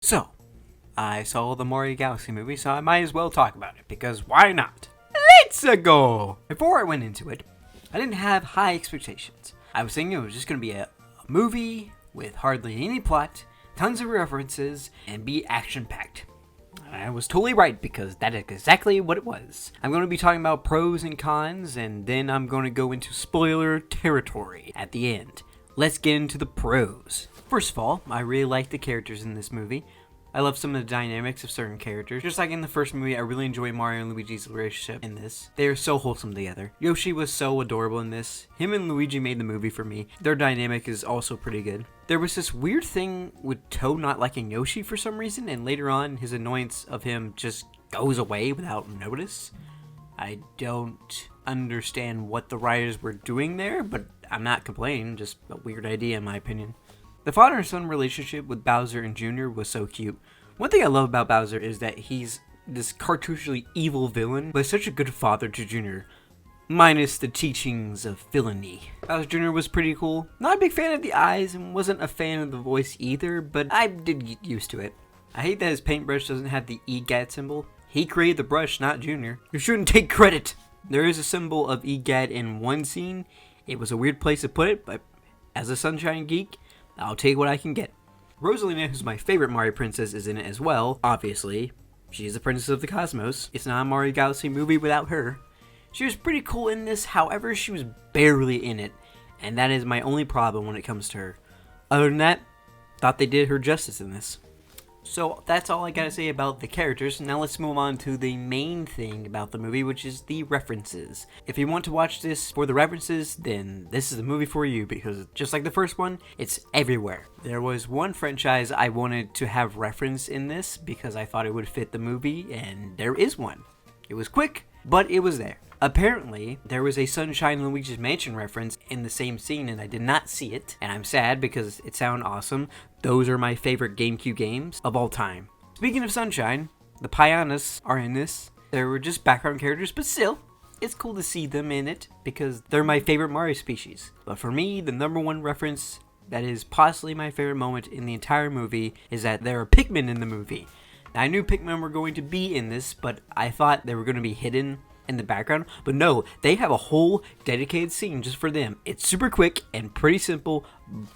So, I saw the Mario Galaxy movie, so I might as well talk about it, because why not? Let's go! Before I went into it, I didn't have high expectations. I was thinking it was just going to be a movie with hardly any plot, tons of references, and be action-packed. I was totally right, because that is exactly what it was. I'm going to be talking about pros and cons, and then I'm going to go into spoiler territory at the end. Let's get into the pros. First of all, I really like the characters in this movie. I love some of the dynamics of certain characters. Just like in the first movie, I really enjoy Mario and Luigi's relationship in this. They are so wholesome together. Yoshi was so adorable in this. Him and Luigi made the movie for me. Their dynamic is also pretty good. There was this weird thing with Toad not liking Yoshi for some reason, and later on, his annoyance of him just goes away without notice. I don't understand what the writers were doing there, but I'm not complaining, just a weird idea in my opinion. The father and son relationship with Bowser and Jr. was so cute. One thing I love about Bowser is that he's this cartoonishly evil villain, but such a good father to Jr., minus the teachings of villainy. Bowser Jr. was pretty cool. Not a big fan of the eyes and wasn't a fan of the voice either, but I did get used to it. I hate that his paintbrush doesn't have the EGAT symbol. He created the brush, not Jr. You shouldn't take credit! There is a symbol of EGAT in one scene. It was a weird place to put it, but as a Sunshine geek, I'll take what I can get. Rosalina, who's my favorite Mario princess, is in it as well, obviously. She is the princess of the cosmos. It's not a Mario Galaxy movie without her. She was pretty cool in this, however, she was barely in it, and that is my only problem when it comes to her. Other than that, thought they did her justice in this. So that's all I gotta say about the characters. Now let's move on to the main thing about the movie, which is the references. If you want to watch this for the references, then this is the movie for you, because just like the first one, it's everywhere. There was one franchise I wanted to have reference in this because I thought it would fit the movie, and there is one. It was quick, but it was there. Apparently, there was a Sunshine and Luigi's Mansion reference in the same scene, and I did not see it, and I'm sad because it sounded awesome. Those are my favorite GameCube games of all time. Speaking of Sunshine, the Pianas are in this. They were just background characters, but still, it's cool to see them in it because they're my favorite Mario species. But for me, the number one reference that is possibly my favorite moment in the entire movie is that there are Pikmin in the movie. Now, I knew Pikmin were going to be in this, but I thought they were going to be hidden in the background, but no, they have a whole dedicated scene just for them. It's super quick and pretty simple,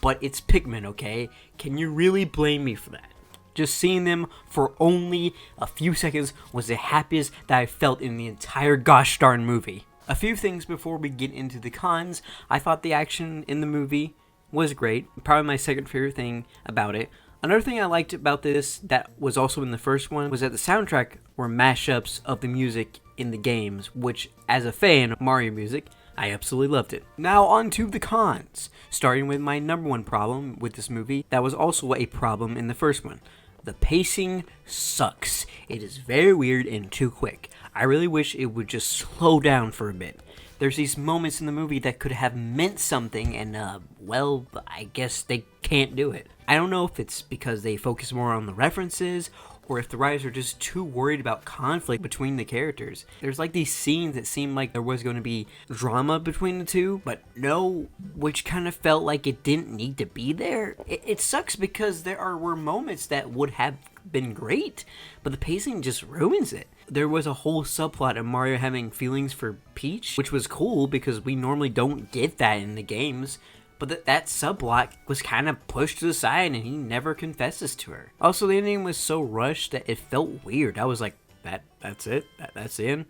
but it's Pikmin, okay? Can you really blame me for that? Just seeing them for only a few seconds was the happiest that I felt in the entire gosh darn movie. A few things before we get into the cons. I thought the action in the movie was great, probably my second favorite thing about it. Another thing I liked about this that was also in the first one was that the soundtrack were mashups of the music in the games, which, as a fan of Mario music, I absolutely loved it. Now on to the cons, starting with my number one problem with this movie that was also a problem in the first one. The pacing sucks. It is very weird and too quick. I really wish it would just slow down for a bit. There's these moments in the movie that could have meant something, and well, I guess they can't do it. I don't know if it's because they focus more on the references, or if the writers are just too worried about conflict between the characters. There's like these scenes that seemed like there was going to be drama between the two, but no, which kind of felt like it didn't need to be there. It sucks because were moments that would have been great, but the pacing just ruins it. There was a whole subplot of Mario having feelings for Peach, which was cool because we normally don't get that in the games. But that subplot was kind of pushed to the side and he never confesses to her. Also, the ending was so rushed that it felt weird. I was like, that's it? That's the end?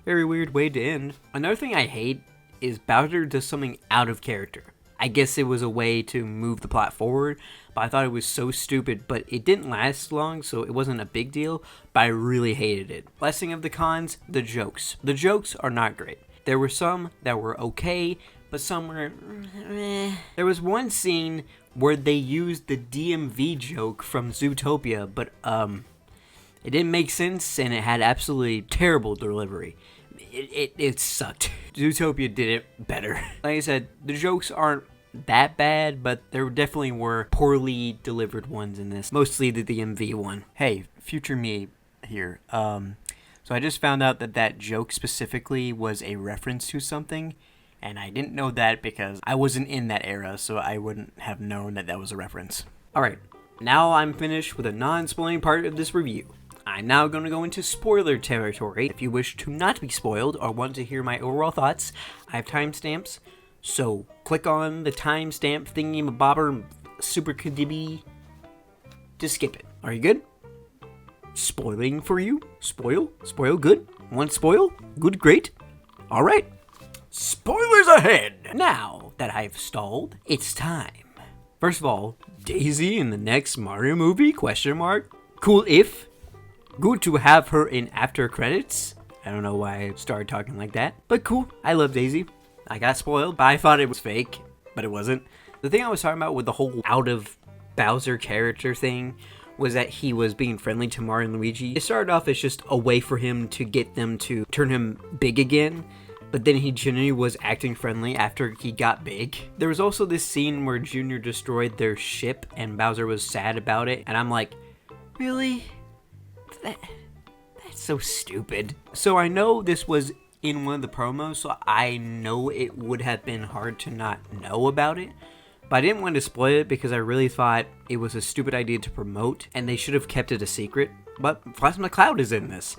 Very weird way to end. Another thing I hate is Bowser does something out of character. I guess it was a way to move the plot forward, but I thought it was so stupid, but it didn't last long, so it wasn't a big deal, but I really hated it. Last thing of the cons, the jokes. The jokes are not great. There were some that were okay, but some were meh. There was one scene where they used the DMV joke from Zootopia, but it didn't make sense and it had absolutely terrible delivery. It sucked. Zootopia did it better. Like I said, the jokes aren't that bad, but there definitely were poorly delivered ones in this. Mostly the DMV one. Hey, future me here. So I just found out that joke specifically was a reference to something. And I didn't know that because I wasn't in that era, so I wouldn't have known that was a reference. Alright, now I'm finished with the non-spoiling part of this review. I'm now going to go into spoiler territory. If you wish to not be spoiled or want to hear my overall thoughts, I have timestamps. So click on the timestamp thingy-mabobber super kadibby to skip it. Are you good? Spoiling for you? Spoil? Spoil good? Want spoil? Good, great. Alright. Spoilers ahead! Now that I've stalled, it's time. First of all, Daisy in the next Mario movie? Question mark. Cool if. Good to have her in after credits. I don't know why I started talking like that, but cool. I love Daisy. I got spoiled, but I thought it was fake, but it wasn't. The thing I was talking about with the whole out of Bowser character thing was that he was being friendly to Mario and Luigi. It started off as just a way for him to get them to turn him big again, but then he genuinely was acting friendly after he got big. There was also this scene where Junior destroyed their ship and Bowser was sad about it, and I'm like, really? That's so stupid. So I know this was in one of the promos, so I know it would have been hard to not know about it. But I didn't want to spoil it because I really thought it was a stupid idea to promote, and they should have kept it a secret. But Flash McCloud is in this.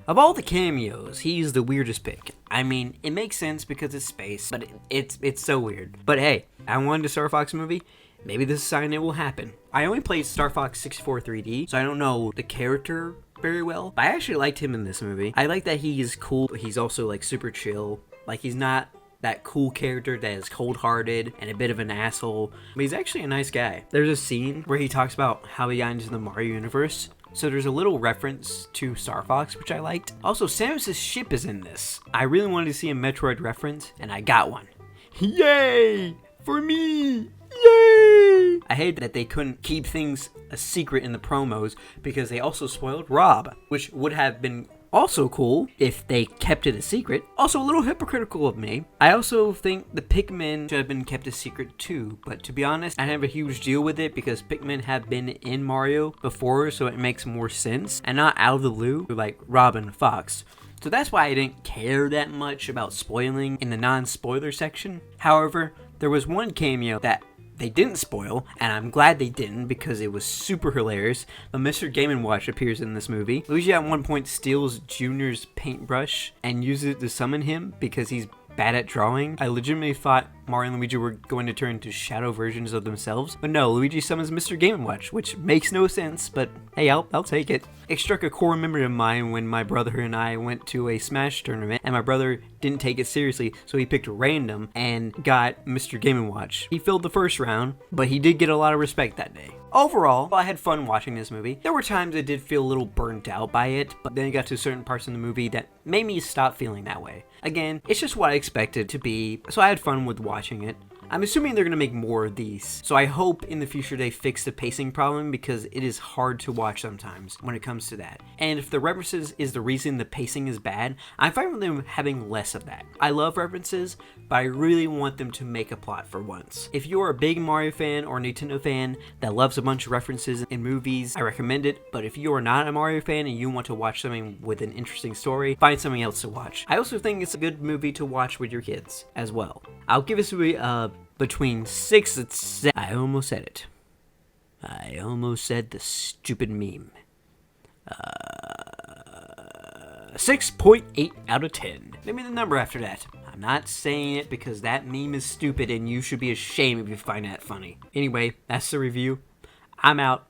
Of all the cameos, he's the weirdest pick. I mean, it makes sense because it's space, but it's so weird. But hey, I wanted a Star Fox movie. Maybe this is a sign it will happen. I only played Star Fox 64 3D, so I don't know the character very well. But I actually liked him in this movie. I like that he's cool, but he's also like super chill. Like he's not that cool character that is cold-hearted and a bit of an asshole, but he's actually a nice guy. There's a scene where he talks about how he got into the Mario universe, so there's a little reference to Star Fox, which I liked. Also, Samus's ship is in this. I really wanted to see a Metroid reference, and I got one. Yay! For me! Yay! I hate that they couldn't keep things a secret in the promos because they also spoiled Rob, which would have been also cool if they kept it a secret. Also a little hypocritical of me. I also think the Pikmin should have been kept a secret too, but to be honest, I have a huge deal with it because Pikmin have been in Mario before, so it makes more sense, and not out of the blue like Robin Fox. So that's why I didn't care that much about spoiling in the non-spoiler section. However, there was one cameo that they didn't spoil, and I'm glad they didn't because it was super hilarious. The Mr. Game & Watch appears in this movie. Luigi at one point steals Junior's paintbrush and uses it to summon him because he's bad at drawing. I legitimately thought Mario and Luigi were going to turn into shadow versions of themselves, but no, Luigi summons Mr. Game & Watch, which makes no sense, but hey, I'll take it. It struck a core memory of mine when my brother and I went to a Smash tournament, and my brother didn't take it seriously, so he picked random and got Mr. Game & Watch. He failed the first round, but he did get a lot of respect that day. Overall, I had fun watching this movie. There were times I did feel a little burnt out by it, but then it got to certain parts in the movie that made me stop feeling that way. Again, it's just what I expected it to be, so I had fun with watching it. I'm assuming they're going to make more of these, so I hope in the future they fix the pacing problem because it is hard to watch sometimes when it comes to that. And if the references is the reason the pacing is bad, I'm fine with them having less of that. I love references, but I really want them to make a plot for once. If you're a big Mario fan or Nintendo fan that loves a bunch of references in movies, I recommend it, but if you are not a Mario fan and you want to watch something with an interesting story, find something else to watch. I also think it's a good movie to watch with your kids as well. I'll give this movie between 6 and 7. I almost said it. I almost said the stupid meme. 6.8 out of 10. Give me the number after that. I'm not saying it because that meme is stupid and you should be ashamed if you find that funny. Anyway, that's the review. I'm out.